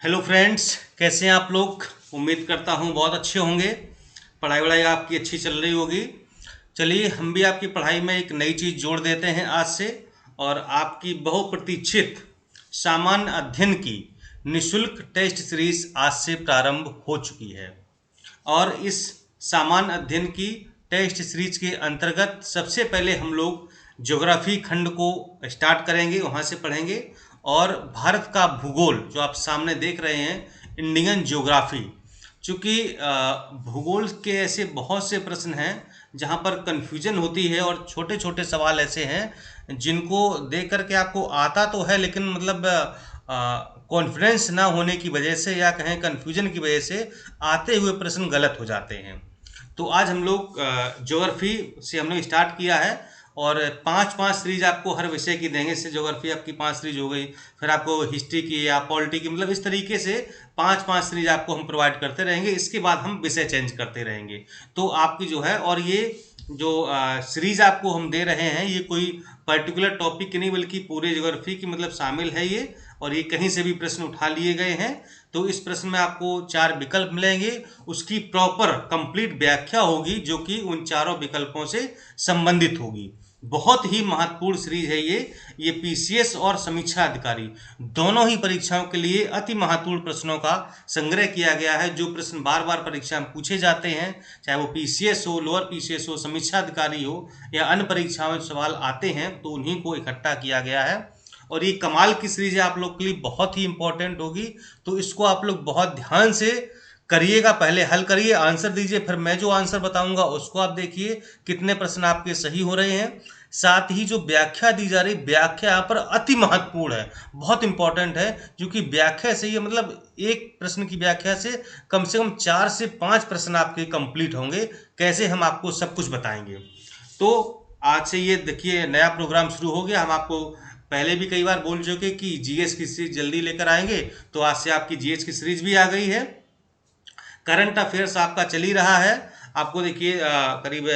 Hello friends, कैसे हैं आप लोग। उम्मीद करता हूँ बहुत अच्छे होंगे। पढ़ाई वढ़ाई आपकी अच्छी चल रही होगी। चलिए, हम भी आपकी पढ़ाई में एक नई चीज़ जोड़ देते हैं आज से। और आपकी बहुप्रतीक्षित सामान्य अध्ययन की निशुल्क टेस्ट सीरीज आज से प्रारंभ हो चुकी है। और इस सामान्य अध्ययन की टेस्ट सीरीज के अंतर्गत सबसे पहले हम लोग ज्योग्राफी खंड को स्टार्ट करेंगे, वहाँ से पढ़ेंगे। और भारत का भूगोल जो आप सामने देख रहे हैं, इंडियन ज्योग्राफी। चूँकि भूगोल के ऐसे बहुत से प्रश्न हैं जहाँ पर कन्फ्यूजन होती है, और छोटे छोटे सवाल ऐसे हैं जिनको देख करके आपको आता तो है, लेकिन मतलब कॉन्फिडेंस ना होने की वजह से या कहें कन्फ्यूजन की वजह से आते हुए प्रश्न गलत हो जाते हैं। तो आज हम लोग ज्योग्राफी से हमने स्टार्ट किया है। और पांच पांच सीरीज आपको हर विषय की देंगे। इससे ज्योग्राफी आपकी 5 सीरीज हो गई, फिर आपको हिस्ट्री की या पॉलिटी की, मतलब इस तरीके से पांच पांच सीरीज आपको हम प्रोवाइड करते रहेंगे। इसके बाद हम विषय चेंज करते रहेंगे। तो आपकी जो है, और ये जो सीरीज आपको हम दे रहे हैं, ये कोई पर्टिकुलर टॉपिक की नहीं बल्कि पूरे ज्योग्राफी की मतलब शामिल है ये। और ये कहीं से भी प्रश्न उठा लिए गए हैं। तो इस प्रश्न में आपको 4 विकल्प मिलेंगे, उसकी प्रॉपर कंप्लीट व्याख्या होगी जो कि उन चारों विकल्पों से संबंधित होगी। बहुत ही महत्वपूर्ण सीरीज है ये पीसीएस और समीक्षा अधिकारी दोनों ही परीक्षाओं के लिए अति महत्वपूर्ण प्रश्नों का संग्रह किया गया है। जो प्रश्न बार बार परीक्षा में पूछे जाते हैं, चाहे वो पीसीएस हो, लोअर पीसीएस हो, समीक्षा अधिकारी हो, या अन्य परीक्षाओं में सवाल आते हैं, तो उन्हीं को इकट्ठा किया गया है। और ये कमाल की सीरीज आप लोग के लिए बहुत ही इंपॉर्टेंट होगी। तो इसको आप लोग बहुत ध्यान से करिएगा। पहले हल करिए, आंसर दीजिए, फिर मैं जो आंसर बताऊंगा उसको आप देखिए कितने प्रश्न आपके सही हो रहे हैं। साथ ही जो व्याख्या दी जा रही, व्याख्या यहाँ पर अति महत्वपूर्ण है, बहुत इंपॉर्टेंट है। क्योंकि व्याख्या से ये मतलब एक प्रश्न की व्याख्या से कम 4 से 5 प्रश्न आपके कंप्लीट होंगे। कैसे, हम आपको सब कुछ बताएंगे। तो आज से ये देखिए नया प्रोग्राम शुरू हो गया। हम आपको पहले भी कई बार बोल चुके कि जीएस की सीरीज जल्दी लेकर आएंगे। तो आज से आपकी जीएस की सीरीज भी आ गई है। करंट अफेयर्स आपका चल ही रहा है। आपको देखिए करीब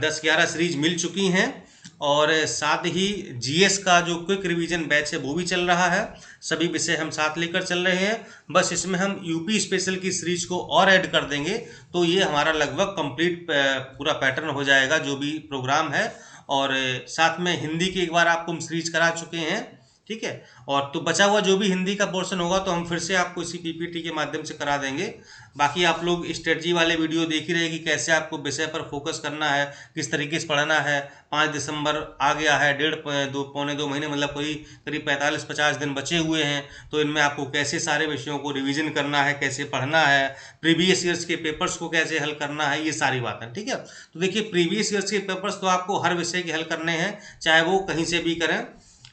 10-11 सीरीज मिल चुकी हैं। और साथ ही जीएस का जो क्विक रिवीजन बैच है वो भी चल रहा है। सभी विषय हम साथ लेकर चल रहे हैं। बस इसमें हम यूपी स्पेशल की सीरीज को और ऐड कर देंगे, तो ये हमारा लगभग कंप्लीट पूरा पैटर्न हो जाएगा जो भी प्रोग्राम है। और साथ में हिंदी की एक बार आपको हम सीरीज करा चुके हैं, ठीक है। और तो बचा हुआ जो भी हिंदी का पोर्शन होगा तो हम फिर से आपको इसी पीपीटी के माध्यम से करा देंगे। बाकी आप लोग स्ट्रेटजी वाले वीडियो देख ही रहे कि कैसे आपको विषय पर फोकस करना है, किस तरीके से पढ़ना है। 5 दिसंबर आ गया है, पौने दो महीने मतलब कोई करीब 45-50 दिन बचे हुए हैं। तो इनमें आपको कैसे सारे विषयों को रिवीजन करना है, कैसे पढ़ना है, प्रीवियस ईयर्स के पेपर्स को कैसे हल करना है, ये सारी बातें, ठीक है। तो देखिए, प्रीवियस ईयर्स के पेपर्स तो आपको हर विषय के हल करने हैं, चाहे वो कहीं से भी करें,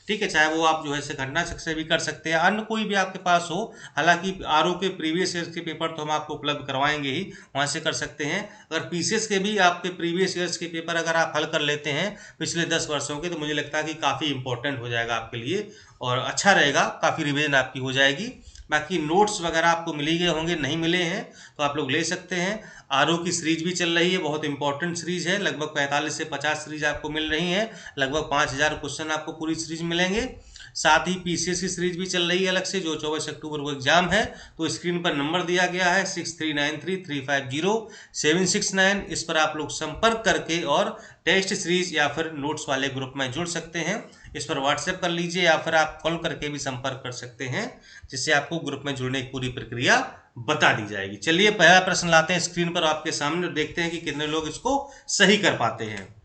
ठीक है। चाहे वो आप जो है से घटना से भी कर सकते हैं, अन्य कोई भी आपके पास हो। हालांकि आरओ के प्रीवियस ईयर्स के पेपर तो हम आपको उपलब्ध करवाएंगे ही, वहाँ से कर सकते हैं। अगर पीसीएस के भी आपके प्रीवियस ईयर्स के पेपर अगर आप हल कर लेते हैं पिछले 10 वर्षों के, तो मुझे लगता है कि काफ़ी इंपॉर्टेंट हो जाएगा आपके लिए और अच्छा रहेगा, काफ़ी रिविजन आपकी हो जाएगी। बाकी नोट्स वगैरह आपको मिल ही गए होंगे, नहीं मिले हैं तो आप लोग ले सकते हैं। आरओ की सीरीज भी चल रही है, बहुत इंपॉर्टेंट सीरीज है। लगभग 45 से 50 सीरीज आपको मिल रही हैं। लगभग 5000 क्वेश्चन आपको पूरी सीरीज मिलेंगे। साथ ही पीसीएस की सीरीज भी चल रही है अलग से, जो 24 अक्टूबर को एग्जाम है। तो स्क्रीन पर नंबर दिया गया है 6393350769। इस पर आप लोग संपर्क करके और टेस्ट सीरीज या फिर नोट्स वाले ग्रुप में जुड़ सकते हैं। इस पर व्हाट्सएप कर लीजिए या फिर आप कॉल करके भी संपर्क कर सकते हैं, जिससे आपको ग्रुप में जुड़ने की पूरी प्रक्रिया बता दी जाएगी। चलिए, पहला प्रश्न लाते हैं स्क्रीन पर आपके सामने, देखते हैं कि कितने लोग इसको सही कर पाते हैं।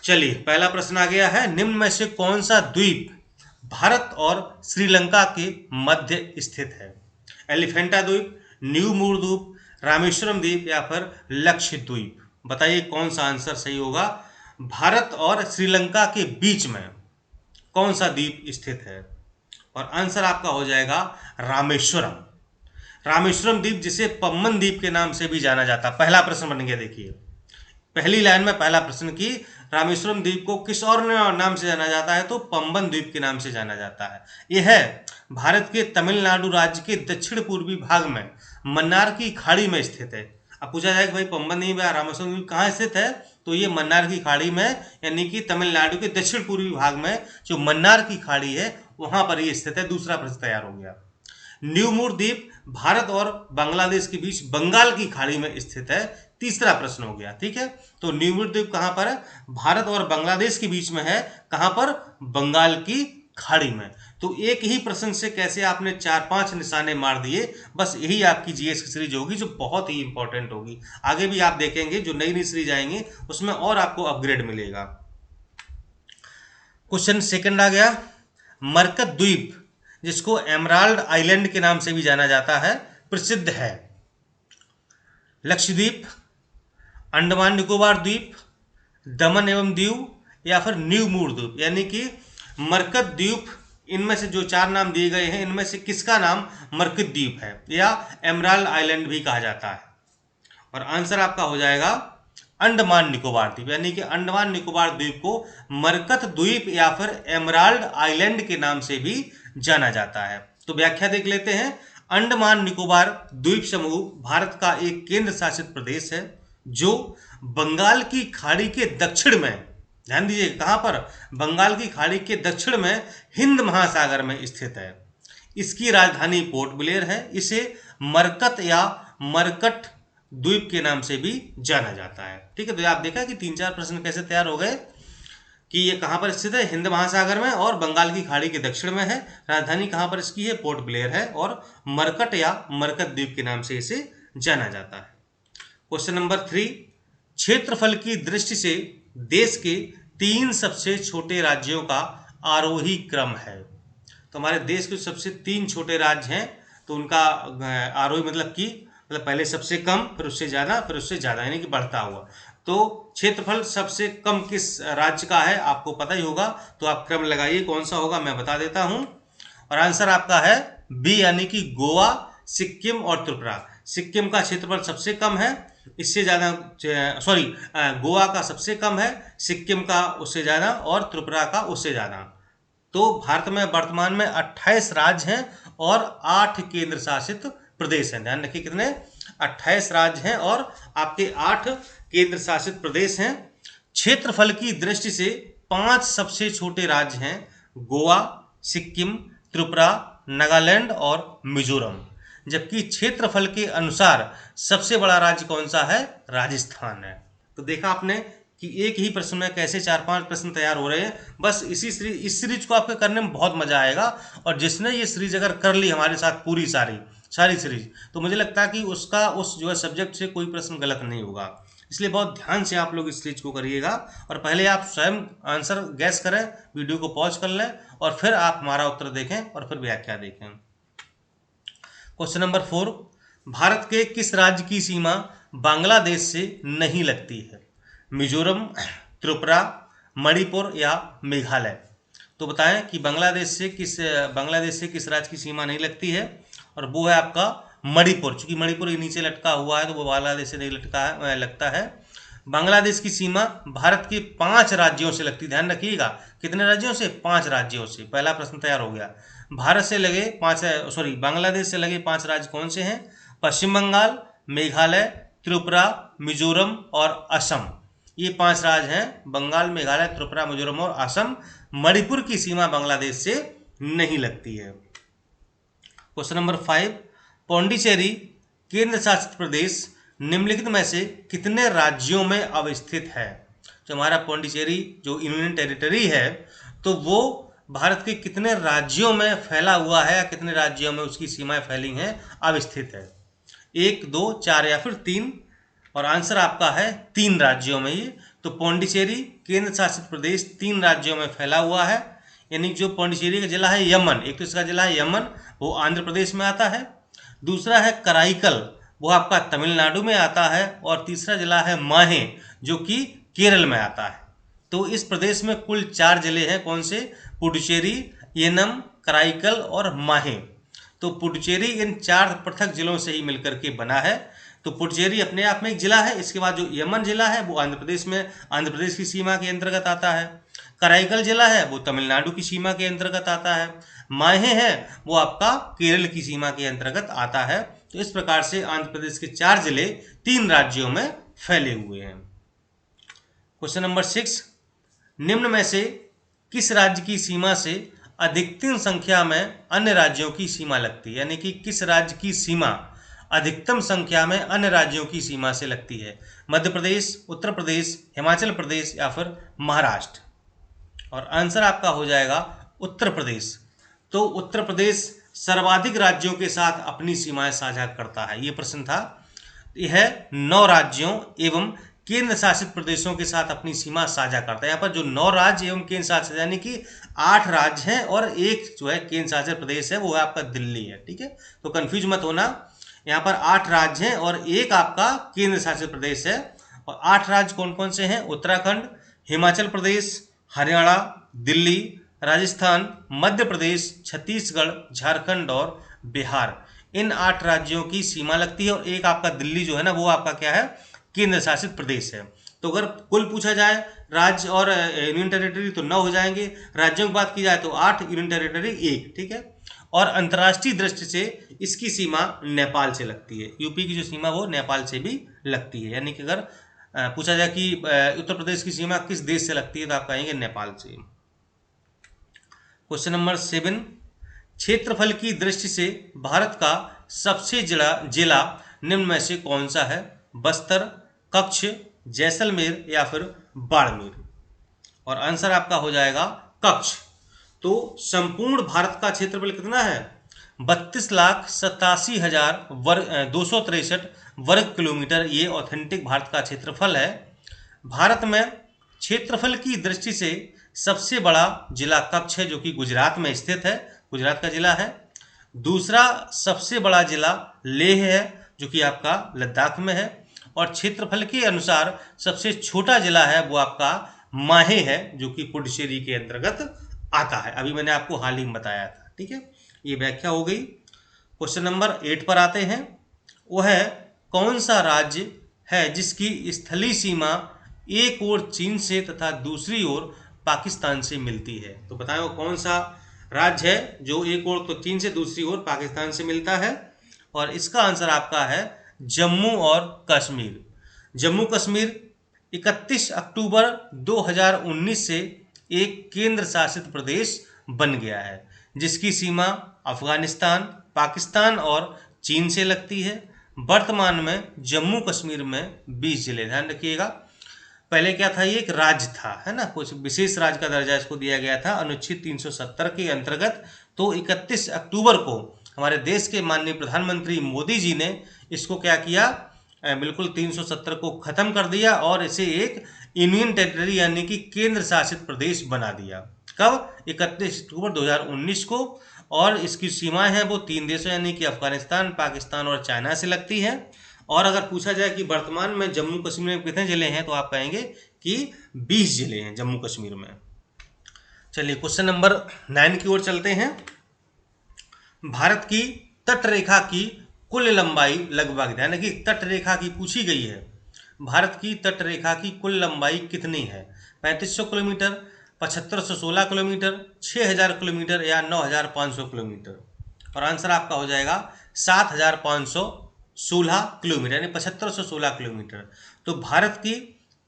चलिए, पहला प्रश्न आ गया है, निम्न में से कौन सा द्वीप भारत और श्रीलंका के मध्य स्थित है। एलिफेंटा द्वीप, न्यू मूर द्वीप, रामेश्वरम द्वीप या फिर लक्षद्वीप। बताइए कौन सा आंसर सही होगा। भारत और श्रीलंका के बीच में कौन सा द्वीप स्थित है। और आंसर आपका हो जाएगा रामेश्वरम। रामेश्वरम द्वीप, जिसे पम्बन द्वीप के नाम से भी जाना जाता है। पहला प्रश्न बन गया, देखिए पहली लाइन में पहला प्रश्न की रामेश्वरम द्वीप को किस और नाम से जाना जाता है, तो पम्बन द्वीप के नाम से जाना जाता है। यह है भारत के तमिलनाडु राज्य के दक्षिण पूर्वी भाग में मन्नार की खाड़ी में स्थित है। अब पूछा जाए कि भाई पम्बन द्वीप या रामेश्वरम द्वीप कहाँ स्थित है, तो ये मन्नार की खाड़ी में, यानी कि तमिलनाडु के दक्षिण पूर्वी भाग में जो मन्नार की खाड़ी है वहां पर ये स्थित है। दूसरा प्रश्न तैयार हो गया। न्यूमूर द्वीप भारत और बांग्लादेश के बीच बंगाल की खाड़ी में स्थित है। तीसरा प्रश्न हो गया, ठीक है। तो न्यूमूर द्वीप कहां पर है? भारत और बांग्लादेश के बीच में है। कहां पर? बंगाल की खाड़ी में। तो एक ही प्रश्न से कैसे आपने 4-5 निशाने मार दिए। बस यही आपकी जीएस की सीरीज होगी जो बहुत ही इंपॉर्टेंट होगी। आगे भी आप देखेंगे जो नई नई सीरीज आएंगी उसमें और आपको अपग्रेड मिलेगा। क्वेश्चन सेकंड आ गया, मरकत द्वीप जिसको एमराल्ड आइलैंड के नाम से भी जाना जाता है प्रसिद्ध है। लक्षद्वीप, अंडमान निकोबार द्वीप, दमन एवं दीव या फिर न्यूमूर द्वीप। यानी कि मरकत द्वीप, इनमें से जो 4 नाम दिए गए हैं इनमें से किसका नाम मरकत द्वीप है या एमराल्ड आइलैंड भी कहा जाता है? और आंसर आपका हो जाएगा अंडमान निकोबार द्वीप। यानी कि अंडमान निकोबार द्वीप को मरकत द्वीप या फिर एमराल्ड आइलैंड के नाम से भी जाना जाता है। तो व्याख्या देख लेते हैं। अंडमान निकोबार द्वीप समूह भारत का एक केंद्र शासित प्रदेश है जो बंगाल की खाड़ी के दक्षिण में, ध्यान दीजिए कहां पर? बंगाल की खाड़ी के दक्षिण में हिंद महासागर में स्थित है। इसकी राजधानी पोर्ट ब्लेयर है। इसे मरकत या मरकट द्वीप के नाम से भी जाना जाता है, ठीक है। तो आप देखा कि 3-4 प्रश्न कैसे तैयार हो गए कि ये कहां पर स्थित है? हिंद महासागर में और बंगाल की खाड़ी के दक्षिण में है। राजधानी कहां पर इसकी है? पोर्ट ब्लेयर है। और मरकट या मरकत द्वीप के नाम से इसे जाना जाता है। क्वेश्चन नंबर 3, क्षेत्रफल की दृष्टि से देश के 3 सबसे छोटे राज्यों का आरोही क्रम है। तो हमारे देश के सबसे 3 छोटे राज्य हैं तो उनका आरोही मतलब पहले सबसे कम, फिर उससे ज्यादा, फिर उससे ज्यादा, यानी कि बढ़ता हुआ। तो क्षेत्रफल सबसे कम किस राज्य का है आपको पता ही होगा। तो आप क्रम लगाइए, कौन सा होगा मैं बता देता हूं। और आंसर आपका है बी, यानी कि गोवा, सिक्किम और त्रिपुरा। सिक्किम का क्षेत्रफल सबसे कम है, इससे ज्यादा गोवा का सबसे कम है, सिक्किम का उससे ज्यादा और त्रिपुरा का उससे ज्यादा। तो भारत में वर्तमान में 28 राज्य हैं और 8 केंद्र शासित प्रदेश हैं। ध्यान रखिए कितने? 28 राज्य हैं और आपके 8 केंद्र शासित प्रदेश हैं। क्षेत्रफल की दृष्टि से 5 सबसे छोटे राज्य हैं, गोवा, सिक्किम, त्रिपुरा, नागालैंड और मिजोरम। जबकि क्षेत्रफल के अनुसार सबसे बड़ा राज्य कौन सा है? राजस्थान है। तो देखा आपने कि एक ही प्रश्न में कैसे 4-5 प्रश्न तैयार हो रहे हैं। बस इस सीरीज को आपके करने में बहुत मजा आएगा। और जिसने ये सीरीज अगर कर ली हमारे साथ पूरी सारी सीरीज, तो मुझे लगता है कि उसका उस जो है सब्जेक्ट से कोई प्रश्न गलत नहीं होगा। इसलिए बहुत ध्यान से आप लोग इस सीरीज को करिएगा और पहले आप स्वयं आंसर गैस करें, वीडियो को पॉज कर लें और फिर आप हमारा उत्तर देखें और फिर व्याख्या देखें। क्वेश्चन नंबर 4, भारत के किस राज्य की सीमा बांग्लादेश से नहीं लगती है? मिजोरम, त्रिपुरा, मणिपुर या मेघालय। तो बताएं कि बांग्लादेश से किस राज्य की सीमा नहीं लगती है? और वो है आपका मणिपुर। चूंकि मणिपुर नीचे लटका हुआ है तो वो बांग्लादेश से नहीं लगता है। बांग्लादेश की सीमा भारत के 5 राज्यों से लगती है। ध्यान रखिएगा कितने राज्यों से? 5 राज्यों से। पहला प्रश्न तैयार हो गया। भारत से लगे बांग्लादेश से लगे 5 राज्य कौन से हैं? पश्चिम बंगाल, मेघालय, त्रिपुरा, मिजोरम और असम। ये 5 राज्य हैं, बंगाल, मेघालय, त्रिपुरा, मिजोरम और असम। मणिपुर की सीमा बांग्लादेश से नहीं लगती है। क्वेश्चन नंबर 5, पौंडीचेरी केंद्र शासित प्रदेश निम्नलिखित में से कितने राज्यों में अवस्थित है? जो हमारा पौंडीचेरी जो यूनियन टेरिटरी है तो वो भारत के कितने राज्यों में फैला हुआ है या कितने राज्यों में उसकी सीमाएं फैली हैं, अवस्थित है? 1, 2, 4 या फिर 3? और आंसर आपका है 3 राज्यों में ये। तो पौंडीचेरी केंद्र शासित प्रदेश 3 राज्यों में फैला हुआ है। यानी जो पौंडीचेरी का जिला है यमन, एक तो इसका जिला है यमन, वो आंध्र प्रदेश में आता है। दूसरा है कराईकल, वो आपका तमिलनाडु में आता है। और तीसरा जिला है माहे, जो कि केरल में आता है। तो इस प्रदेश में कुल 4 जिले हैं। कौन से? पुडुचेरी, येनम, कराईकल और माहे। तो पुडुचेरी इन 4 पृथक जिलों से ही मिलकर के बना है। तो पुडुचेरी अपने आप में एक जिला है। इसके बाद जो यमन जिला है वो आंध्र प्रदेश की सीमा के अंतर्गत आता है। कराईकल जिला है वो तमिलनाडु की सीमा के अंतर्गत आता है। माहे है वो आपका केरल की सीमा के अंतर्गत आता है। तो इस प्रकार से आंध्र प्रदेश के 4 जिले 3 राज्यों में फैले हुए हैं। क्वेश्चन नंबर 6, निम्न में से किस राज्य की सीमा से अधिकतम संख्या में अन्य राज्यों की सीमा लगती है, यानी कि किस राज्य की सीमा अधिकतम संख्या में अन्य राज्यों की सीमा से लगती है? मध्य प्रदेश, उत्तर प्रदेश, हिमाचल प्रदेश या फिर महाराष्ट्र? और आंसर आपका हो जाएगा उत्तर प्रदेश। तो उत्तर प्रदेश सर्वाधिक राज्यों के साथ अपनी सीमाएं साझा करता है। ये प्रश्न था। यह 9 राज्यों एवं केंद्र शासित प्रदेशों के साथ अपनी सीमा साझा करता है। यहाँ पर जो 9 राज्य एवं केंद्र शासित, यानी कि 8 राज्य हैं और एक जो है केंद्र शासित प्रदेश है, वो है आपका दिल्ली है। ठीक है, तो कंफ्यूज मत होना। यहाँ पर 8 राज्य हैं और एक आपका केंद्र शासित प्रदेश है। और 8 राज्य कौन कौन से हैं? उत्तराखंड, हिमाचल प्रदेश, हरियाणा, दिल्ली, राजस्थान, मध्य प्रदेश, छत्तीसगढ़, झारखंड और बिहार। इन 8 राज्यों की सीमा लगती है और एक आपका दिल्ली जो है ना, वो आपका क्या है? केंद्र शासित प्रदेश है। तो अगर कुल पूछा जाए राज्य और यूनियन टेरिटरी तो 9 हो जाएंगे। राज्यों की बात की जाए तो 8, यूनियन टेरिटरी 1। ठीक है, और अंतर्राष्ट्रीय दृष्टि से इसकी सीमा नेपाल से लगती है। यूपी की जो सीमा वो नेपाल से भी लगती है। यानी कि अगर पूछा जाए कि उत्तर प्रदेश की सीमा किस देश से लगती है, तो आप कहेंगे नेपाल से। क्वेश्चन नंबर 7, क्षेत्रफल की दृष्टि से भारत का सबसे जिला निम्न में से कौन सा है? बस्तर, कच्छ, जैसलमेर या फिर बाड़मेर? और आंसर आपका हो जाएगा कच्छ। तो संपूर्ण भारत का क्षेत्रफल कितना है? 32,87,263 वर्ग किलोमीटर। ये ऑथेंटिक भारत का क्षेत्रफल है। भारत में क्षेत्रफल की दृष्टि से सबसे बड़ा जिला कच्छ है, जो कि गुजरात में स्थित है, गुजरात का जिला है। दूसरा सबसे बड़ा जिला लेह है, जो कि आपका लद्दाख में है। और क्षेत्रफल के अनुसार सबसे छोटा जिला है वो आपका माहे है, जो कि पुडुचेरी के अंतर्गत आता है। अभी मैंने आपको हाल ही में बताया था। ठीक है, ये व्याख्या हो गई। क्वेश्चन नंबर 8 पर आते हैं। वह कौन सा राज्य है जिसकी स्थलीय सीमा एक ओर चीन से तथा दूसरी ओर पाकिस्तान से मिलती है? तो बताएं वो कौन सा राज्य है जो एक ओर तो चीन से, दूसरी ओर पाकिस्तान से मिलता है? और इसका आंसर आपका है जम्मू और कश्मीर। जम्मू कश्मीर 31 अक्टूबर 2019 से एक केंद्र शासित प्रदेश बन गया है, जिसकी सीमा अफगानिस्तान, पाकिस्तान और चीन से लगती है। वर्तमान में जम्मू कश्मीर में 20 जिले। ध्यान रखिएगा, पहले क्या था? ये एक राज्य था, है ना, कुछ विशेष राज्य का दर्जा इसको दिया गया था अनुच्छेद 370 के अंतर्गत। तो 31 अक्टूबर को हमारे देश के माननीय प्रधानमंत्री मोदी जी ने इसको क्या किया? बिल्कुल 370 को खत्म कर दिया और इसे एक यूनियन टेरिटरी यानी कि केंद्र शासित प्रदेश बना दिया। कब? 31 अक्टूबर 2019 को। और इसकी सीमाएं हैं वो 3 देशों यानी कि अफगानिस्तान, पाकिस्तान और चाइना से लगती है। और अगर पूछा जाए कि वर्तमान में जम्मू कश्मीर में कितने जिले हैं, तो आप कहेंगे कि 20 जिले हैं जम्मू कश्मीर में। चलिए क्वेश्चन नंबर 9 की ओर चलते हैं। भारत की तट रेखा की कुल लंबाई लगभग, ध्यान कि तट रेखा की पूछी गई है। भारत की तट रेखा की कुल लंबाई कितनी है? 3500 किलोमीटर, 7516 किलोमीटर, 6000 किलोमीटर या 9500 किलोमीटर? और आंसर आपका हो जाएगा 7516 किलोमीटर, यानी 7516 किलोमीटर। तो भारत की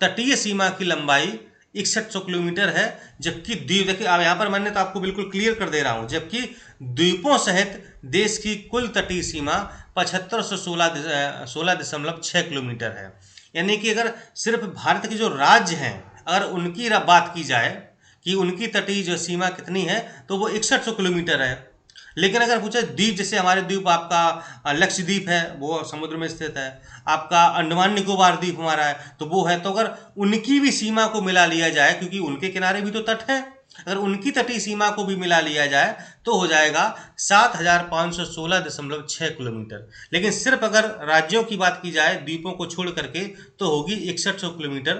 तटीय सीमा की लंबाई 6100 किलोमीटर है। जबकि द्वीप, देखिए अब यहाँ पर मैंने तो आपको बिल्कुल क्लियर कर दे रहा हूँ, जबकि द्वीपों सहित देश की कुल तटीय सीमा 7516.6 किलोमीटर है। यानी कि अगर सिर्फ भारत के जो राज्य हैं, अगर उनकी बात की जाए कि उनकी तटीय जो सीमा कितनी है, तो वो 6100 किलोमीटर है। लेकिन अगर पूछे द्वीप, जैसे हमारे द्वीप, आपका लक्षद्वीप है, वो समुद्र में स्थित है, आपका अंडमान निकोबार द्वीप हमारा है, तो वो है। तो अगर उनकी भी सीमा को मिला लिया जाए, क्योंकि उनके किनारे भी तो तट है, अगर उनकी तटीय सीमा को भी मिला लिया जाए तो हो जाएगा 7516.6 किलोमीटर। लेकिन सिर्फ अगर राज्यों की बात की जाए द्वीपों को छोड़ करके, तो होगी 6100 किलोमीटर।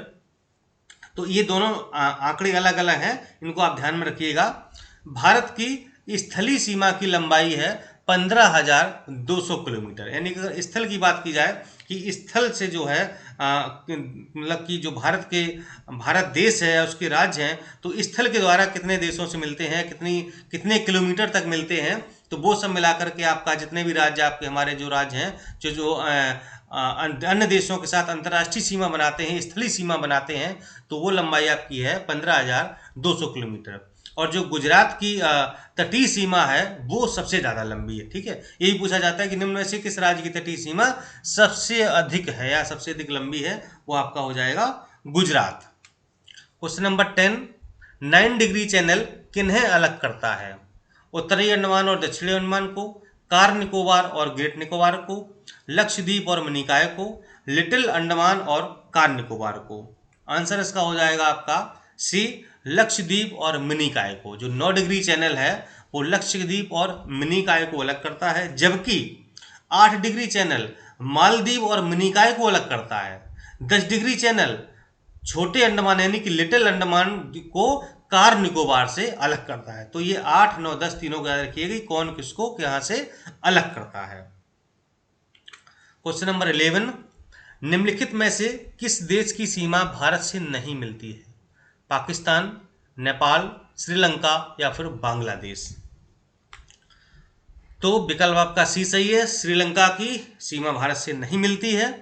तो ये दोनों आंकड़े अलग अलग हैं, इनको आप ध्यान में रखिएगा। भारत की स्थलीय सीमा की लंबाई है 15,200 किलोमीटर। यानी कि अगर स्थल की बात की जाए कि स्थल से जो है मतलब कि जो भारत देश है, उसके राज्य हैं, तो स्थल के द्वारा कितने देशों से मिलते हैं, कितने किलोमीटर तक मिलते हैं, तो वो सब मिलाकर के आपका जितने भी राज्य, आपके हमारे जो राज्य हैं, जो अन्य देशों के साथ अंतर्राष्ट्रीय सीमा बनाते हैं, स्थलीय सीमा बनाते हैं, तो वो लंबाई आपकी है 15,200 किलोमीटर। और जो गुजरात की तटीय सीमा है वो सबसे ज़्यादा लंबी है। ठीक है, यही पूछा जाता है कि निम्न में से किस राज्य की तटीय सीमा सबसे अधिक है या सबसे अधिक लंबी है, वो आपका हो जाएगा Gujarat. Question number 10, 9 degree channel किन्हें अलग करता है? उत्तरी अंडमान और दक्षिणी अंडमान को, कार निकोबार और ग्रेट निकोबार को, लक्षद्वीप और मनिकाय को, लिटिल अंडमान और कार निकोबार को। आंसर इसका हो जाएगा आपका सी, लक्षद्वीप और मिनिकाय को। जो 9 डिग्री चैनल है वो लक्षद्वीप और मिनिकाय को अलग करता है, जबकि 8 डिग्री चैनल मालदीव और मिनिकाय को अलग करता है। 10 डिग्री चैनल छोटे अंडमान यानी कि लिटिल अंडमान को कार निकोबार से अलग करता है। तो ये 8, 9, 10 तीनों को याद रखिएगा कौन किसको यहाँ से अलग करता है। क्वेश्चन नंबर 11, निम्नलिखित में से किस देश की सीमा भारत से नहीं मिलती है? पाकिस्तान, नेपाल, श्रीलंका या फिर बांग्लादेश। तो विकल्प आपका सी सही है, श्रीलंका की सीमा भारत से नहीं मिलती है।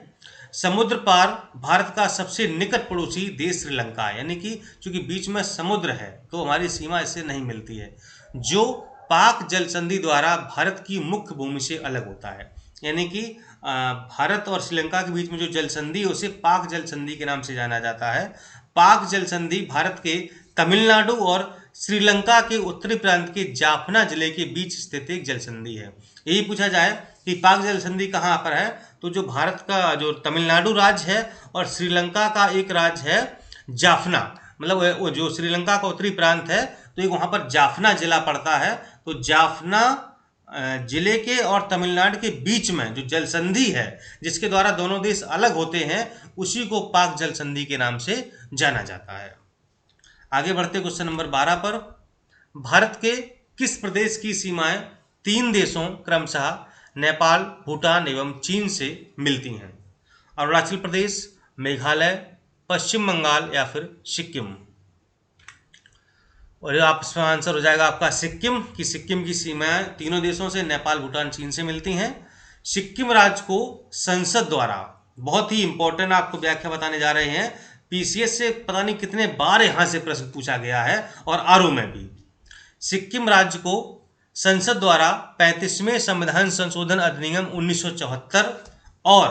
समुद्र पार भारत का सबसे निकट पड़ोसी देश श्रीलंका है, यानी कि चूंकि बीच में समुद्र है तो हमारी सीमा इससे नहीं मिलती है, जो पाक जल संधि द्वारा भारत की मुख्य भूमि से अलग होता है। यानी कि भारत और श्रीलंका के बीच में जो जल संधि है उसे पाक जल संधि के नाम से जाना जाता है। पाक जल संधि भारत के तमिलनाडु और श्रीलंका के उत्तरी प्रांत के जाफना जिले के बीच स्थित एक जल संधि है। यही पूछा जाए कि पाक जल संधि कहाँ पर है, तो जो भारत का जो तमिलनाडु राज्य है और श्रीलंका का एक राज्य है जाफना, मतलब वो जो श्रीलंका का उत्तरी प्रांत है तो एक वहाँ पर जाफना जिला पड़ता है। तो जाफना जिले के और तमिलनाडु के बीच में जो जल संधि है जिसके द्वारा दोनों देश अलग होते हैं उसी को पाक जल संधि के नाम से जाना जाता है। आगे बढ़ते क्वेश्चन नंबर 12 पर, भारत के किस प्रदेश की सीमाएं 3 देशों क्रमशः नेपाल, भूटान एवं चीन से मिलती हैं? अरुणाचल प्रदेश, मेघालय, पश्चिम बंगाल या फिर सिक्किम। और आप इसमें आंसर हो जाएगा आपका सिक्किम, कि सिक्किम की सीमाएं तीनों देशों से नेपाल, भूटान, चीन से मिलती हैं। सिक्किम राज्य को संसद द्वारा, बहुत ही इंपॉर्टेंट आपको व्याख्या बताने जा रहे हैं, पीसीएस से पता नहीं कितने बार यहां से प्रश्न पूछा गया है और आरओ में भी। सिक्किम राज्य को संसद द्वारा 35वें संविधान संशोधन अधिनियम 1974 और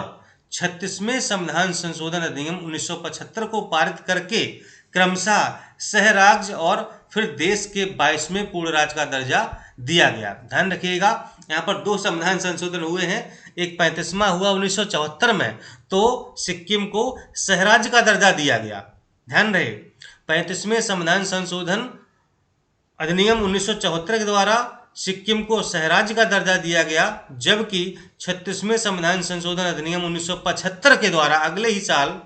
36वें संविधान संशोधन अधिनियम 1975 को पारित करके क्रमशः सह राज्य और फिर देश के 22वें पूर्ण राज्य का दर्जा दिया गया। ध्यान रखिएगा यहाँ पर 2 संविधान संशोधन हुए हैं, एक 35वां हुआ 1974 में, तो सिक्किम को सह राज्य का दर्जा दिया गया। ध्यान रहे, 35वें संविधान संशोधन अधिनियम 1974 के द्वारा सिक्किम को सहराज्य का दर्जा दिया गया, जबकि 36वें संविधान संशोधन अधिनियम 1975 के द्वारा अगले ही साल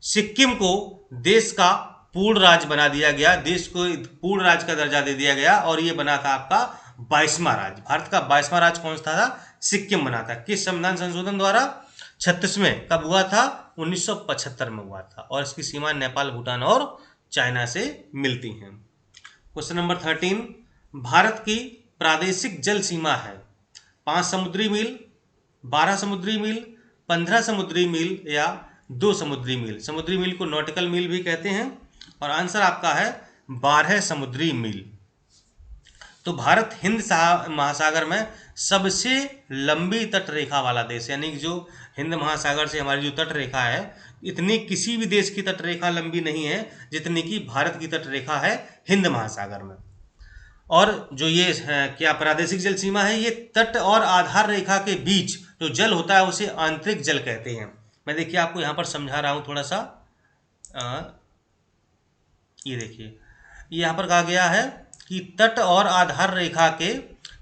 सिक्किम को देश का पूर्ण राज्य बना दिया गया, देश को पूर्ण राज्य का दर्जा दे दिया गया और ये बना था आपका 22वां राज्य। भारत का 22वां राज्य कौन सा था? सिक्किम बना था। किस संविधान संशोधन द्वारा? 36वें। कब हुआ था? 1975 में हुआ था। और इसकी सीमा नेपाल, भूटान और चाइना से मिलती हैं। क्वेश्चन नंबर 13, भारत की प्रादेशिक जल सीमा है 5 समुद्री मील, 12 समुद्री मील, 15 समुद्री मील या 2 समुद्री मील। समुद्री मील को नॉटिकल मील भी कहते हैं और आंसर आपका है 12 समुद्री मील। तो भारत हिंद महासागर में सबसे लंबी तट रेखा वाला देश, यानी कि जो हिंद महासागर से हमारी जो तट रेखा है, इतनी किसी भी देश की तट रेखा लंबी नहीं है जितनी कि भारत की तट रेखा है हिंद महासागर में। और जो ये क्या प्रादेशिक जल सीमा है, ये तट और आधार रेखा के बीच जो जल होता है उसे आंतरिक जल कहते हैं। मैं देखिए आपको यहाँ पर समझा रहा हूँ थोड़ा सा। ये देखिए यहाँ पर कहा गया है कि तट और आधार रेखा के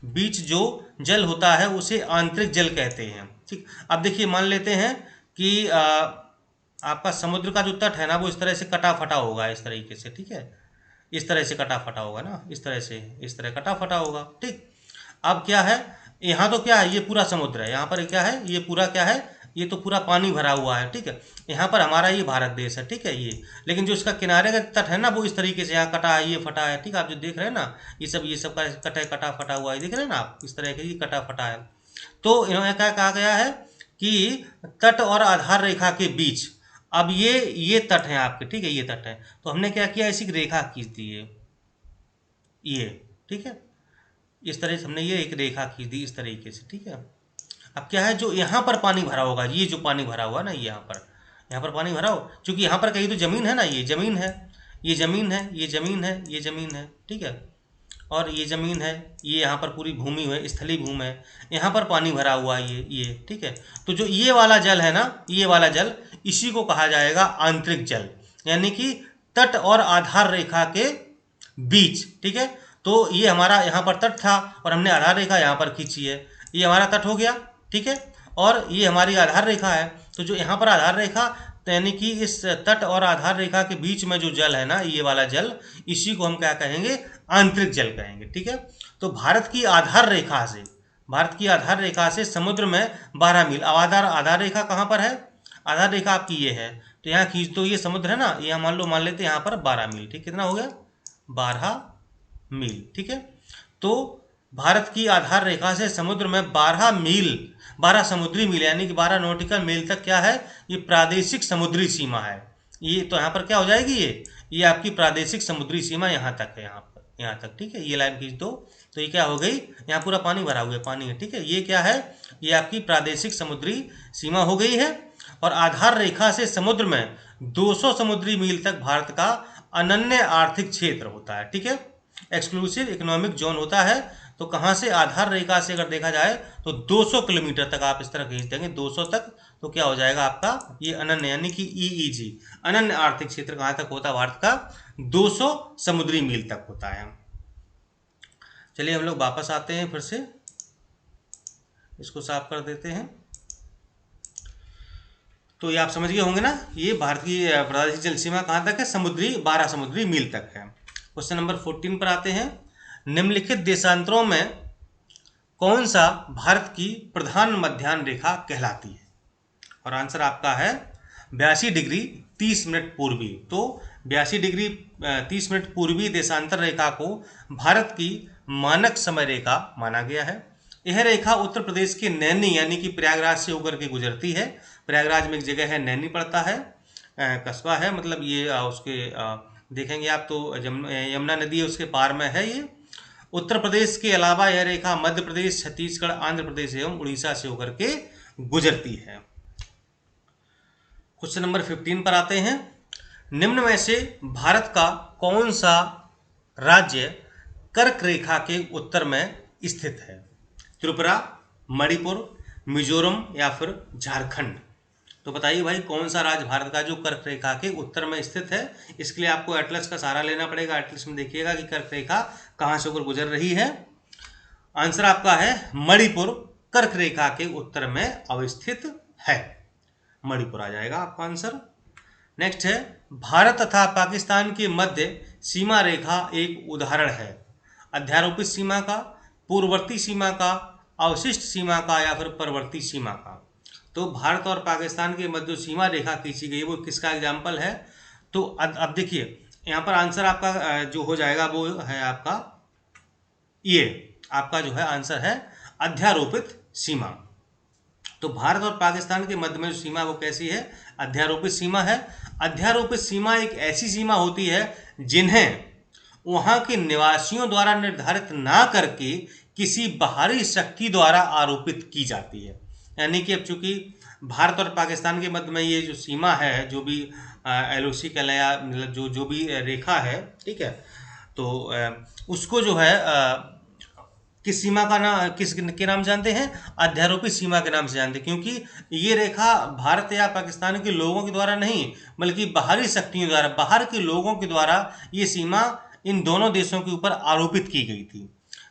बीच जो जल होता है उसे आंतरिक जल कहते हैं। ठीक, अब देखिए मान लेते हैं कि आपका समुद्र का जो तट है ना वो इस तरह से कटा फटा होगा, इस तरीके से। ठीक है, इस तरह से कटा फटा होगा ना, इस तरह से, इस तरह कटा फटा होगा। ठीक, अब क्या है, यहाँ तो क्या है, ये पूरा समुद्र है, यहाँ पर क्या है, ये पूरा क्या है, ये तो पूरा पानी भरा हुआ है। ठीक है, यहाँ पर हमारा ये भारत देश है। ठीक है, ये लेकिन जो इसका किनारे का तट है ना वो इस तरीके से यहाँ कटा है, ये फटा है। ठीक है, आप जो देख रहे हैं ना ये सब का कटा फटा हुआ है, देख रहे हैं ना आप, इस तरह के ये कटा फटा है। तो इन्होंने क्या कहा गया है कि तट और आधार रेखा के बीच, अब ये तट है आपके, ठीक है, ये तट है, तो हमने क्या किया, ऐसी रेखा खींच दी है। ये, ठीक है। इस तरह से हमने ये एक रेखा खींच दी इस तरीके से, ठीक है। अब क्या है, जो यहाँ पर पानी भरा होगा, ये जो पानी भरा हुआ ना, यहाँ पर पानी भरा हो, क्योंकि यहाँ पर कहीं तो जमीन है ना, ये जमीन है, ये जमीन है, ये जमीन है, ये जमीन है, ठीक है। और ये ज़मीन है, ये यहाँ पर पूरी भूमि है, स्थलीय भूमि है, यहाँ पर पानी भरा हुआ है, ये ठीक है। तो जो ये वाला जल है ना, ये वाला जल, इसी को कहा जाएगा आंतरिक जल, यानी कि तट और आधार रेखा के बीच, ठीक है। तो ये हमारा यहाँ पर तट था और हमने आधार रेखा यहाँ पर खींची है, ये हमारा तट हो गया, ठीक है। और ये हमारी आधार रेखा है, तो जो यहाँ पर आधार रेखा, तो यानी कि इस तट और आधार रेखा के बीच में जो जल है ना, ये वाला जल, इसी को हम क्या कहेंगे, आंतरिक जल कहेंगे, ठीक है। तो भारत की आधार रेखा से समुद्र में 12 मील। अब आधार रेखा कहाँ पर है, आधार रेखा आपकी ये है, तो यहाँ खींच दो, ये समुद्र है ना, ये मान लेते हैं यहाँ पर 12 मील, ठीक, कितना हो गया, 12 मील, ठीक है। तो भारत की आधार रेखा से समुद्र में 12 मील, 12 समुद्री मील, यानी कि 12 नॉटिकल मील तक क्या है, ये प्रादेशिक समुद्री सीमा है। ये तो यहाँ पर क्या हो जाएगी, ये आपकी प्रादेशिक समुद्री सीमा यहाँ तक है, यहाँ तक, ठीक है। ये लाइन खींच दो, तो ये क्या हो गई, यहाँ पूरा पानी भरा हुआ है, पानी है, ठीक है। ये क्या है, ये आपकी प्रादेशिक समुद्री सीमा हो गई है। और आधार रेखा से समुद्र में 200 समुद्री मील तक भारत का अनन्य आर्थिक क्षेत्र होता है, ठीक है, एक्सक्लूसिव इकोनॉमिक जोन होता है। तो कहाँ से, आधार रेखा से अगर देखा जाए तो 200 किलोमीटर तक आप इस तरह खींच देंगे, 200 तक, तो क्या हो जाएगा आपका ये अनन्य, यानी कि EEZ, अनन्य आर्थिक क्षेत्र कहाँ तक होता है भारत का, 200 समुद्री मील तक होता है। चलिए हम लोग वापस आते हैं, फिर से इसको साफ कर देते हैं। तो ये आप समझ गए होंगे ना, ये भारत की प्रादेशिक जल सीमा कहाँ तक है, 12 समुद्री मील तक है। क्वेश्चन नंबर 14 पर आते हैं। निम्नलिखित देशांतरों में कौन सा भारत की प्रधान मध्याह्न रेखा कहलाती है, और आंसर आपका है 82 डिग्री 30 मिनट पूर्वी। तो 82 डिग्री 30 मिनट पूर्वी देशांतर रेखा को भारत की मानक समय रेखा माना गया है। यह रेखा उत्तर प्रदेश के नैनी यानी कि प्रयागराज से होकर के गुजरती है। प्रयागराज में एक जगह है, नैनी पड़ता है, कस्बा है, मतलब ये उसके देखेंगे आप तो यमुना नदी है, उसके पार में है ये। उत्तर प्रदेश के अलावा यह रेखा मध्य प्रदेश, छत्तीसगढ़, आंध्र प्रदेश एवं उड़ीसा से होकर के गुजरती है। क्वेश्चन नंबर 15 पर आते हैं। निम्न में से भारत का कौन सा राज्य कर्क रेखा के उत्तर में स्थित है, त्रिपुरा, मणिपुर, मिजोरम या फिर झारखंड। तो बताइए भाई, कौन सा राज्य भारत का जो कर्क रेखा के उत्तर में स्थित है। इसके लिए आपको एटलस का सहारा लेना पड़ेगा। एटलस में देखिएगा कि कर्क रेखा कहाँ से होकर गुजर रही है। आंसर आपका है मणिपुर, कर्क रेखा के उत्तर में अवस्थित है, मणिपुर आ जाएगा आपका आंसर। नेक्स्ट है, भारत तथा पाकिस्तान के मध्य सीमा रेखा एक उदाहरण है, अध्यारोपित सीमा का, पूर्ववर्ती सीमा का, अवशिष्ट सीमा का या फिर परवर्ती सीमा का। तो भारत और पाकिस्तान के मध्य सीमा रेखा खींची गई वो किसका एग्जाम्पल है। तो अब देखिए यहाँ पर आंसर आपका जो हो जाएगा वो है आपका, ये आपका जो है आंसर है अध्यारोपित सीमा। तो भारत और पाकिस्तान के मध्य में जो सीमा वो कैसी है, अध्यारोपित सीमा है। अध्यारोपित सीमा एक ऐसी सीमा होती है जिन्हें वहाँ के निवासियों द्वारा निर्धारित ना करके किसी बाहरी शक्ति द्वारा आरोपित की जाती है। यानी कि अब चूंकि भारत और पाकिस्तान के मध्य में ये जो सीमा है, जो भी LOC कहलाया, मतलब जो भी रेखा है, ठीक है, तो उसको जो है किस सीमा का नाम, किस के नाम जानते हैं, अध्यारोपित सीमा के नाम से जानते हैं, क्योंकि ये रेखा भारत या पाकिस्तान के लोगों के द्वारा नहीं बल्कि बाहरी शक्तियों द्वारा, बाहर के लोगों के द्वारा ये सीमा इन दोनों देशों के ऊपर आरोपित की गई थी।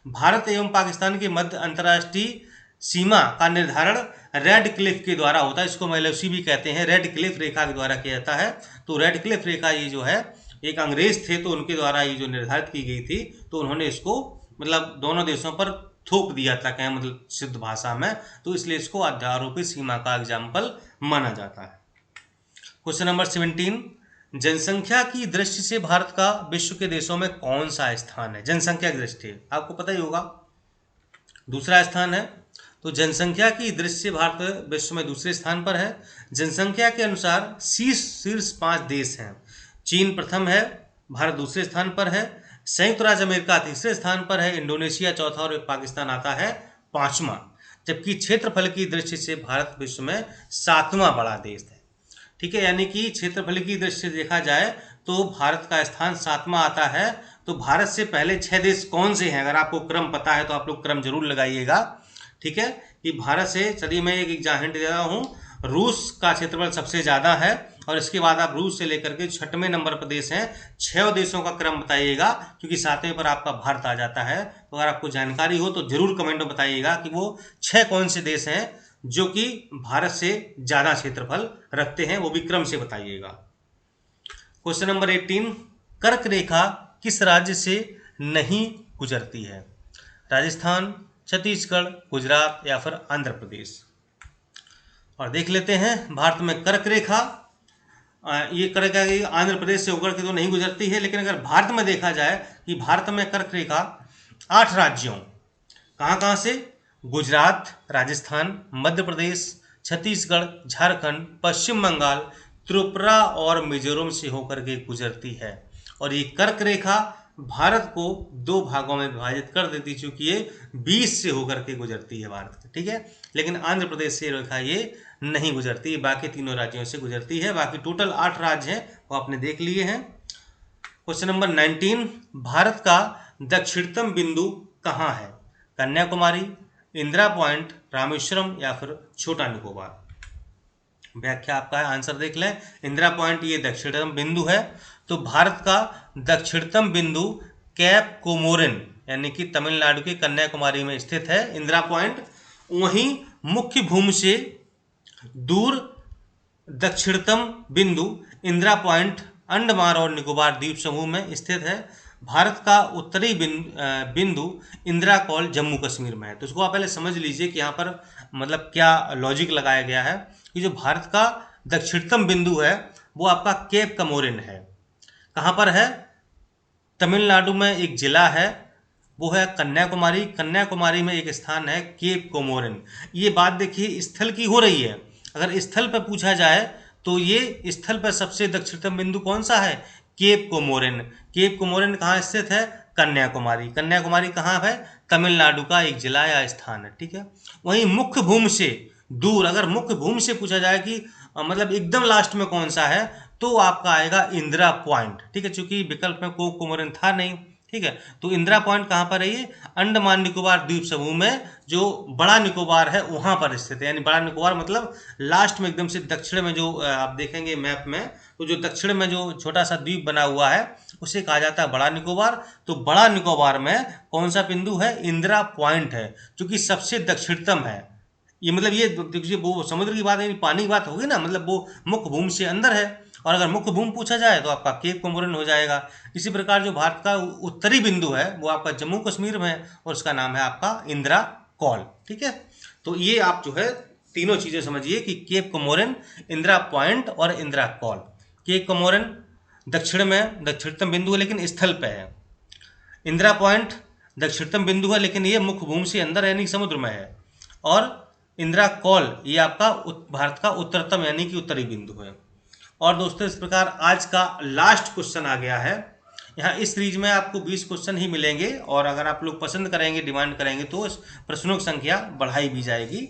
भारत एवं पाकिस्तान के मध्य अंतर्राष्ट्रीय सीमा का निर्धारण रेड क्लिफ के द्वारा होता है, इसको LOC भी कहते हैं, रेड क्लिफ रेखा के द्वारा किया जाता है। तो रेड क्लिफ रेखा ये जो है एक अंग्रेज थे, तो उनके द्वारा ये जो निर्धारित की गई थी, तो उन्होंने इसको मतलब दोनों देशों पर थोप दिया था, कहें मतलब शुद्ध भाषा में, तो इसलिए इसको अध्यारोपित सीमा का एग्जाम्पल माना जाता है। क्वेश्चन नंबर 17, जनसंख्या की दृष्टि से भारत का विश्व के देशों में कौन सा स्थान है। जनसंख्या की दृष्टि आपको पता ही होगा, दूसरा स्थान है। तो जनसंख्या की दृष्टि से भारत विश्व में दूसरे स्थान पर है। जनसंख्या के अनुसार शीर्ष 5 देश हैं। चीन प्रथम है, भारत दूसरे स्थान पर है, संयुक्त राज्य अमेरिका तीसरे स्थान पर है, इंडोनेशिया चौथा और पाकिस्तान आता है पांचवा। जबकि क्षेत्रफल की दृष्टि से भारत विश्व में सातवां बड़ा देश है। ठीक है, यानी कि क्षेत्रफल की दृष्टि से देखा जाए तो भारत का स्थान सातवां आता है। तो भारत से पहले 6 देश कौन से हैं, अगर आपको क्रम पता है तो आप लोग क्रम जरूर लगाइएगा। ठीक है, कि भारत से, चलिए मैं एक हिंट दे रहा हूँ, रूस का क्षेत्रफल सबसे ज़्यादा है और इसके बाद आप रूस से लेकर के 6वें नंबर पर देश हैं। 6 देशों का क्रम बताइएगा, क्योंकि 7वें पर आपका भारत आ जाता है। तो अगर आपको जानकारी हो तो जरूर कमेंट में बताइएगा कि वो 6 कौन से देश हैं जो कि भारत से ज़्यादा क्षेत्रफल रखते हैं, वो भी क्रम से बताइएगा। क्वेश्चन नंबर 18, कर्क रेखा किस राज्य से नहीं गुजरती है? राजस्थान, छत्तीसगढ़, गुजरात या फिर आंध्र प्रदेश। और देख लेते हैं भारत में कर्क रेखा, ये कर्क रेखा आंध्र प्रदेश से होकर के तो नहीं गुजरती है, लेकिन अगर भारत में देखा जाए कि भारत में कर्क रेखा 8 राज्यों, कहाँ कहाँ से? गुजरात, राजस्थान, मध्य प्रदेश, छत्तीसगढ़, झारखंड, पश्चिम बंगाल, त्रिपुरा और मिजोरम से होकर के गुजरती है। और ये कर्क रेखा भारत को 2 भागों में विभाजित कर देती, चूंकि ये 20 से होकर के गुजरती है भारत के। ठीक है, लेकिन आंध्र प्रदेश से रेखा ये नहीं गुजरती, बाकी तीनों राज्यों से गुजरती है। बाकी टोटल 8 राज्य हैं, वो आपने देख लिए हैं। क्वेश्चन नंबर 19, भारत का दक्षिणतम बिंदु कहाँ है? कन्याकुमारी, इंदिरा पॉइंट, रामेश्वरम या फिर छोटा निकोबार। व्याख्या आपका है, आंसर देख लें। इंदिरा पॉइंट ये दक्षिणतम बिंदु है। तो भारत का दक्षिणतम बिंदु कैप कोमोरिन यानी कि तमिलनाडु के कन्याकुमारी में स्थित है इंदिरा पॉइंट। वहीं मुख्य भूमि से दूर दक्षिणतम बिंदु इंदिरा पॉइंट अंडमान और निकोबार द्वीप समूह में स्थित है। भारत का उत्तरी बिंदु इंदिरा कॉल जम्मू कश्मीर में है। तो इसको आप पहले समझ लीजिए कि यहाँ पर मतलब क्या लॉजिक लगाया गया है कि जो भारत का दक्षिणतम बिंदु है वो आपका केप कमोरिन है। कहाँ पर है? तमिलनाडु में एक जिला है, वो है कन्याकुमारी। कन्याकुमारी में एक स्थान है केप कोमोरिन। ये बात देखिए स्थल की हो रही है। अगर स्थल पर पूछा जाए तो ये स्थल पर सबसे दक्षिणतम बिंदु कौन सा है? Cap Comorin. केप कोमोरिन कहाँ स्थित है? कन्याकुमारी। कन्याकुमारी कहाँ है? तमिलनाडु का एक जिला या स्थान है। ठीक है, वहीं मुख्य भूमि से दूर, अगर मुख्य भूमि से पूछा जाए कि मतलब एकदम लास्ट में कौन सा है, तो आपका आएगा इंदिरा पॉइंट। ठीक है, चूंकि विकल्प में कोमोरिन था नहीं। ठीक है, तो इंदिरा पॉइंट कहाँ पर है? ये अंडमान निकोबार द्वीप समूह में जो बड़ा निकोबार है वहां पर स्थित है। यानी बड़ा निकोबार मतलब लास्ट में एकदम से दक्षिण में जो आप देखेंगे मैप में, तो जो दक्षिण में जो छोटा सा द्वीप बना हुआ है उसे कहा जाता है बड़ा निकोबार। तो बड़ा निकोबार में कौन सा बिंदु है? इंदिरा पॉइंट है, जो कि सबसे दक्षिणतम है। ये मतलब ये देखिए वो समुद्र की बात है, पानी की बात होगी ना, मतलब वो मुख्य भूमि से अंदर है। और अगर मुख्य भूमि पूछा जाए तो आपका केप कोमोरिन हो जाएगा। इसी प्रकार जो भारत का उत्तरी बिंदु है वो आपका जम्मू कश्मीर में है और उसका नाम है आपका इंदिरा कॉल। ठीक है, तो ये आप जो है तीनों चीजें समझिए कि केप कोमोरिन, इंदिरा पॉइंट और इंदिरा कॉल। केप कोमोरिन दक्षिण में दक्षिणतम बिंदु है लेकिन स्थल पे है। इंदिरा पॉइंट दक्षिणतम बिंदु है लेकिन ये मुख्य भूमि से अंदर यानी समुद्र में है। और इंदिरा कॉल ये आपका भारत का उत्तरतम यानी कि उत्तरी बिंदु है। और दोस्तों इस प्रकार आज का लास्ट क्वेश्चन आ गया है। यहाँ इस सीरीज में आपको 20 क्वेश्चन ही मिलेंगे और अगर आप लोग पसंद करेंगे, डिमांड करेंगे तो इस प्रश्नों की संख्या बढ़ाई भी जाएगी।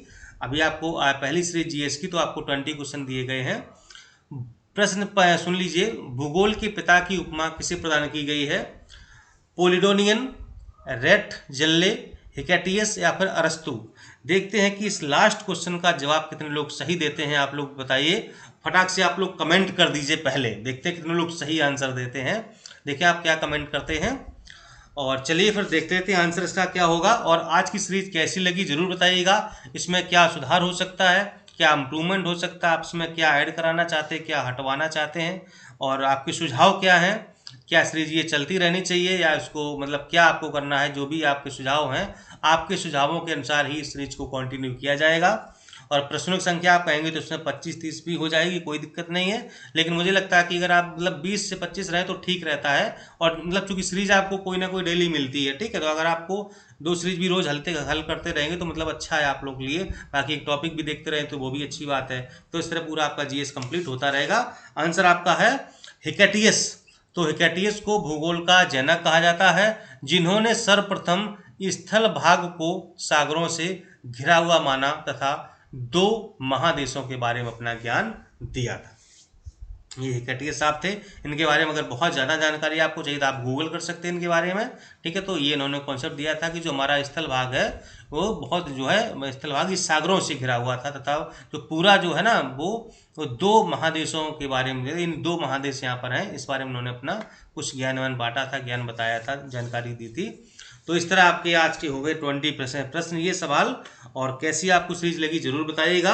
अभी आपको पहली सीरीज जीएस की तो आपको 20 क्वेश्चन दिए गए हैं। प्रश्न सुन लीजिए, भूगोल के पिता की उपमा किसे प्रदान की गई है? पोलिडोनियन, रेट जल्ले, हिकैटियस या फिर अरस्तु। देखते हैं कि इस लास्ट क्वेश्चन का जवाब कितने लोग सही देते हैं। आप लोग बताइए, फटाक से आप लोग कमेंट कर दीजिए। पहले देखते हैं कितने लोग सही आंसर देते हैं। देखिए आप क्या कमेंट करते हैं और चलिए फिर देखते हैं आंसर इसका क्या होगा। और आज की सीरीज कैसी लगी जरूर बताइएगा। इसमें क्या सुधार हो सकता है, क्या इम्प्रूवमेंट हो सकता है, आप इसमें क्या ऐड कराना चाहते हैं, क्या हटवाना चाहते हैं और आपके सुझाव क्या हैं। क्या सीरीज ये चलती रहनी चाहिए या इसको मतलब क्या आपको करना है? जो भी आपके सुझाव हैं, आपके सुझावों के अनुसार ही इस सीरीज को कंटिन्यू किया जाएगा। और प्रश्नों की संख्या आप कहेंगे तो उसमें 25-30 भी हो जाएगी, कोई दिक्कत नहीं है। लेकिन मुझे लगता है कि अगर आप मतलब 20 से 25 रहे तो ठीक रहता है। और मतलब चूंकि सीरीज आपको कोई ना कोई डेली मिलती है, ठीक है, तो अगर आपको 2 सीरीज भी रोज हल करते रहेंगे तो मतलब अच्छा है आप लोग के लिए। बाकी एक टॉपिक भी देखते रहे तो वो भी अच्छी बात है। तो इस तरह पूरा आपका जीएस कंप्लीट होता रहेगा। आंसर आपका है हिकैटियस। तो हिकैटियस को भूगोल का जनक कहा जाता है, जिन्होंने सर्वप्रथम स्थल भाग को सागरों से घिरा हुआ माना तथा 2 महादेशों के बारे में अपना ज्ञान दिया था। ये हिकैटियस साहब थे। इनके बारे में अगर बहुत ज़्यादा जानकारी आपको चाहिए तो आप गूगल कर सकते हैं इनके बारे में, ठीक है। तो ये इन्होंने कॉन्सेप्ट दिया था कि जो हमारा स्थल भाग है वो बहुत जो है स्थल भाग इस सागरों से घिरा हुआ था, तथा जो पूरा जो है ना वो 2 महादेशों के बारे में, इन 2 महादेश यहाँ पर हैं, इस बारे में उन्होंने अपना कुछ ज्ञान बांटा था, ज्ञान बताया था, जानकारी दी थी। तो इस तरह आपके आज के हो गए 20 प्रश्न ये सवाल। और कैसी आपको सीरीज लगी जरूर बताइएगा।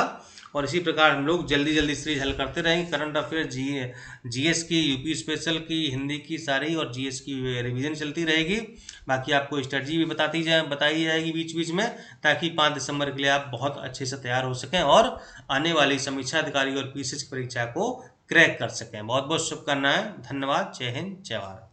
और इसी प्रकार हम लोग जल्दी जल्दी सीरीज हल करते रहेंगे। करंट अफेयर, जीएस की, यूपी स्पेशल की, हिंदी की सारी, और जीएस की रिवीजन चलती रहेगी। बाकी आपको स्ट्रेटजी भी बताई जाएगी बीच बीच में, ताकि 5 दिसंबर के लिए आप बहुत अच्छे से तैयार हो सकें और आने वाली समीक्षा अधिकारी और पीसीएस की परीक्षा को क्रैक कर सकें। बहुत बहुत शुभकामनाएं। धन्यवाद। जय हिंद, जय भारत।